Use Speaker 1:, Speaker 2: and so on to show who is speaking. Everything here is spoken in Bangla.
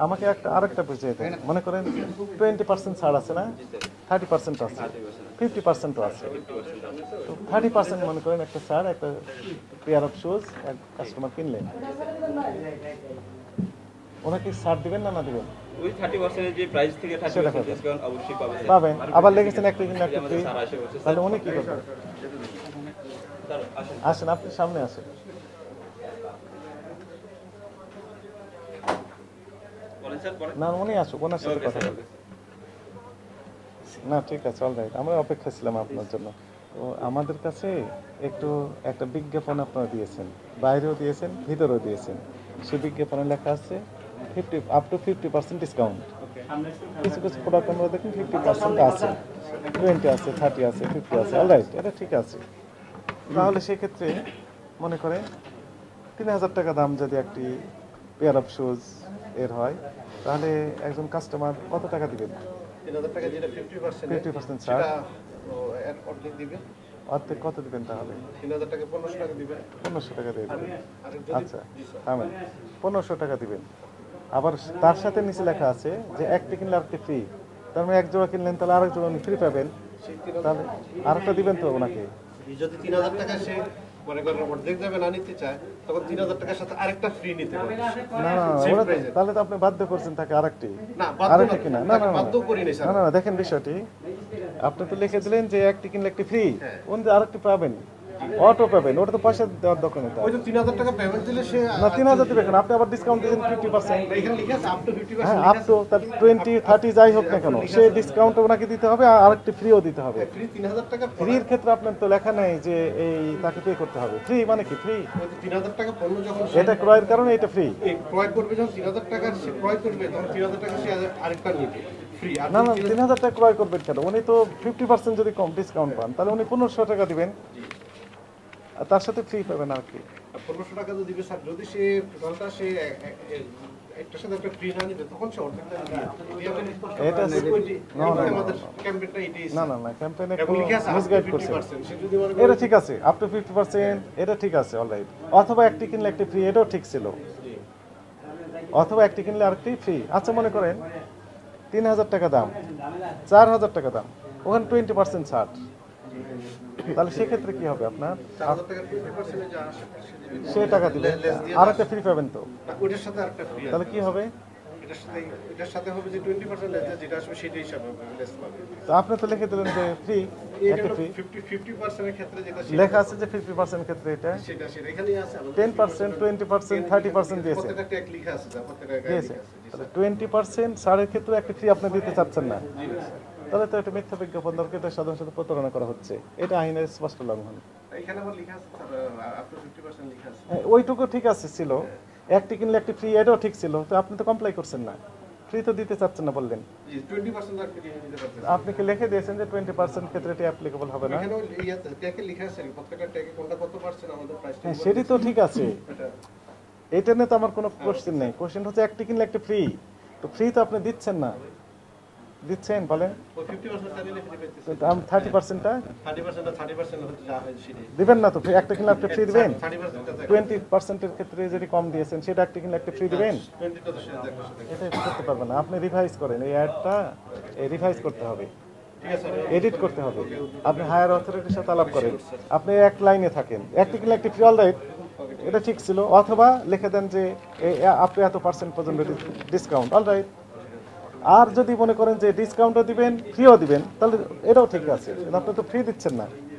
Speaker 1: আমাকে আরেকটা বুঝিয়ে দেন। মনে করেন 20% ছাড় আছে না, 30% আছে, 50%ও আছে। তো 30% মনে করেন একটা ছাড়, একটা পেয়ার অফ শুজ এক কাস্টমার কিনলেন, ওনাকে ছাড় দিবেন না দিবেন?
Speaker 2: ওই 30% যে প্রাইস থেকে 30% ডিসকাউন্ট অবশ্যই
Speaker 1: পাবেন। আবার লেগেছেন একটা কিনলে একটা ফ্রি, তাহলে উনি কি করবেন? আসেন, আপনি সামনে আসেন। না, উনি আসুক, ওনার সাথে কথা বলবে। না ঠিক আছে, অলরাইট, আমরা অপেক্ষা ছিলাম আপনার জন্য। তো আমাদের কাছে একটা বিজ্ঞাপন আপনারা দিয়েছেন, বাইরেও দিয়েছেন, ভিতরেও দিয়েছেন। সেই বিজ্ঞাপনে লেখা আছে আপ টু 50% ডিসকাউন্ট। কিছু কিছু প্রোডাক্ট আমরা দেখুন 50% আছে, 20 আছে, 30 আছে, 50 আছে, অলরাইট, এটা ঠিক আছে। তাহলে সেক্ষেত্রে মনে করেন 3000 টাকা দাম যদি একটি পেয়ার অফ শুজ এর হয়, তাহলে একজন কাস্টমার কত টাকা দিবেন?
Speaker 3: 3000 টাকা যেটা
Speaker 1: 50% ছাড়,
Speaker 3: এর অর্ধেক দিবে।
Speaker 1: অর্ধেক কত দিবেন তাহলে?
Speaker 3: 3000 টাকা 1500 টাকা দিবেন।
Speaker 1: 1500 টাকা দিয়ে দেবেন। আচ্ছা, থামেন, 1500 টাকা দিবেন। আবার তার সাথে নিচে লেখা আছে যে একটি কিনলে আরেকটি ফ্রি। তার মানে এক জোড়া কিনলেন, তাহলে আরেক জোড়া ফ্রি পাবেন, তাহলে আরেকটা দিবেন তো ওনাকে।
Speaker 3: যদি 3000 টাকা সে মনে করেন অর্ধেক যাবে না নিতে চায়, তখন 3000 টাকার সাথে আরেকটা ফ্রি নিতে পারবে।
Speaker 1: না, তাহলে তো আপনি বাধ্য করছেন তাকে আরেকটি কিনা। না, দেখেন বিষয়টি, আপনি তো লিখে দিলেন যে একটি কিনলে একটি ফ্রি, উনি আরেকটি পাবেন, অটো পাবেন, ওটা তো পয়সা দেওয়ার দরকার নেই।
Speaker 3: ওই তো 3000 টাকা পেমেন্ট দিলে সে
Speaker 1: না, 3000 দিবে কেন? আপনি আবার ডিসকাউন্ট দিয়েছেন 50%।
Speaker 3: এখানে লিখে আছে আপ টু 50%।
Speaker 1: হ্যাঁ, আপ টু 20, 30 যাই হোক না কেন, সে ডিসকাউন্ট ওনাকে দিতে হবে, আর আরেকটি ফ্রিও দিতে হবে।
Speaker 3: ফ্রি 3000 টাকা
Speaker 1: ফ্রির ক্ষেত্রে আপনার তো লেখা নেই যে এই তাকে পে করতে হবে। ফ্রি মানে কি? ফ্রি,
Speaker 3: ওই তো 3000 টাকা পণ্য যখন
Speaker 1: এটা ক্রয়ের কারণে এটা ফ্রি।
Speaker 3: ক্রয় করবে, যখন 3000 টাকা সে ক্রয় করবে, তখন 3000 টাকা সে আরেকটা নিবে ফ্রি। আর
Speaker 1: না, 3000 টাকা ক্রয় করবেন কেন? উনি তো 50% যদি কম ডিসকাউন্ট পান, তাহলে উনি 1500 টাকা দিবেন, আর তার সাথে ফ্রি পাবেন আর কি।
Speaker 3: 1500 টাকা তো দিবে স্যার। যদি সে টোটালটা সে একটার সাথে একটা ফ্রি না নিবে, তখন সে অর্ধেকটা নিবে।
Speaker 1: এটা
Speaker 3: আমাদের ক্যাম্পেইনটা এটাই।
Speaker 1: না, ক্যাম্পেইনে
Speaker 3: এবং লিখে আছে
Speaker 1: মিসগাইড করছে।
Speaker 3: 50%। সে যদি মনে
Speaker 1: এটা ঠিক আছে, আপ টু 50%, এটা ঠিক আছে, অলরাইট। অথবা একটি কিনলে একটি ফ্রি, এটাও ঠিক ছিল। অথবা একটি কিনলে আরেকটি ফ্রি। আচ্ছা, মনে করেন 3000 টাকা দাম, 4000 টাকা দাম, ওখানে 20% ছাড়, তাহলে সেক্ষেত্রে কি হবে আপনার?
Speaker 3: 4000 টাকা 50% যা আসে
Speaker 1: সে টাকা দিলে আর একটা ফ্রি পাবেন তো,
Speaker 3: ওটার সাথে আরেকটা ফ্রি।
Speaker 1: তাহলে কি হবে?
Speaker 3: এটার সাথে হবে যে 20% লেস, যেটা আসবে সেটাই হিসাবে লেস পাবে।
Speaker 1: তো আপনি তো লিখে দিলেন যে ফ্রি, একটা ফ্রি
Speaker 3: 50% এর ক্ষেত্রে যেটা
Speaker 1: লেখা আছে যে 50% ক্ষেত্রে এটা
Speaker 3: সেটা এখানেই আছে।
Speaker 1: 10%, 20%, 30% দিয়েছে,
Speaker 3: প্রত্যেকটা ট্যাগ লেখা আছে, যা প্রত্যেকটা
Speaker 1: দিয়েছে। তাহলে 20% ছাড়ের ক্ষেত্রে একটা ফ্রি আপনি দিতে চাচ্ছেন না, তাহলে তো এটা মিথ্যা বিজ্ঞাপন দরকার, এটা সাধারণ সাথে প্রতারণা করা হচ্ছে, এটা আইনের স্পষ্ট লঙ্ঘন।
Speaker 3: এখানে আবার লেখা আছে আপ টু 50% লেখা আছে।
Speaker 1: ওইটুকু ঠিক আছে ছিল, একটি কিনলে একটি ফ্রি, এটাও ঠিক ছিল, তো আপনি তো কমপ্লাই করছেন না, ফ্রি তো দিতে চাচ্ছেন না বললেন।
Speaker 3: জি, 20% আপনি দিয়ে নিতে পারতেন।
Speaker 1: আপনি কি লিখে দিয়েছেন যে 20% ক্ষেত্রে এটা অ্যাপ্লিকেবল হবে না?
Speaker 3: এখানেও ট্যাগে লেখা আছে, প্রত্যেকটা ট্যাগে কোনটা কত পার্সেন্ট আমাদের প্রাইসটা।
Speaker 1: হ্যাঁ, সেটি তো ঠিক আছে, এটা নিয়ে তো আমার কোনো কোশ্চেন নেই। কোশ্চেন হচ্ছে একটি কিনলে একটা ফ্রি, তো ফ্রি তো আপনি দিচ্ছেন না, দিচ্ছেন বলেন?
Speaker 3: ওই 50% টা দিলে ফ্রি পেতেছে।
Speaker 1: 30%টা
Speaker 3: 30% হচ্ছে যা হয় সেটাই।
Speaker 1: দিবেন না তো? একটা কিনলে একটা ফ্রি দিবেন।
Speaker 3: 30% টা
Speaker 1: 20% এর ক্ষেত্রে যেটি কম দিয়েছেন, সেটা একটা কিনলে একটা ফ্রি দিবেন,
Speaker 3: 20 টা তো সেটা দেখো সেটা।
Speaker 1: এটা করতে পারবেন না। আপনি রিভাইজ করেন, এই অ্যাডটা রিভাইজ করতে হবে,
Speaker 3: ঠিক আছে,
Speaker 1: এডিট করতে হবে। আপনি হায়ার অথরিটির সাথে আলাপ করেন, আপনি এক লাইনে থাকেন, একটি কিনলে একটি ফ্রি, অলরাইট, এটা ঠিক ছিল। অথবা লিখে দেন যে আপনি এত পার্সেন্ট পর্যন্ত ডিসকাউন্ট, অলরাইট। আর যদি মনে করেন যে ডিসকাউন্টও দিবেন, ফ্রিও দিবেন, তাহলে এটাও ঠিক আছে, আপনি তো ফ্রি দিচ্ছেন না।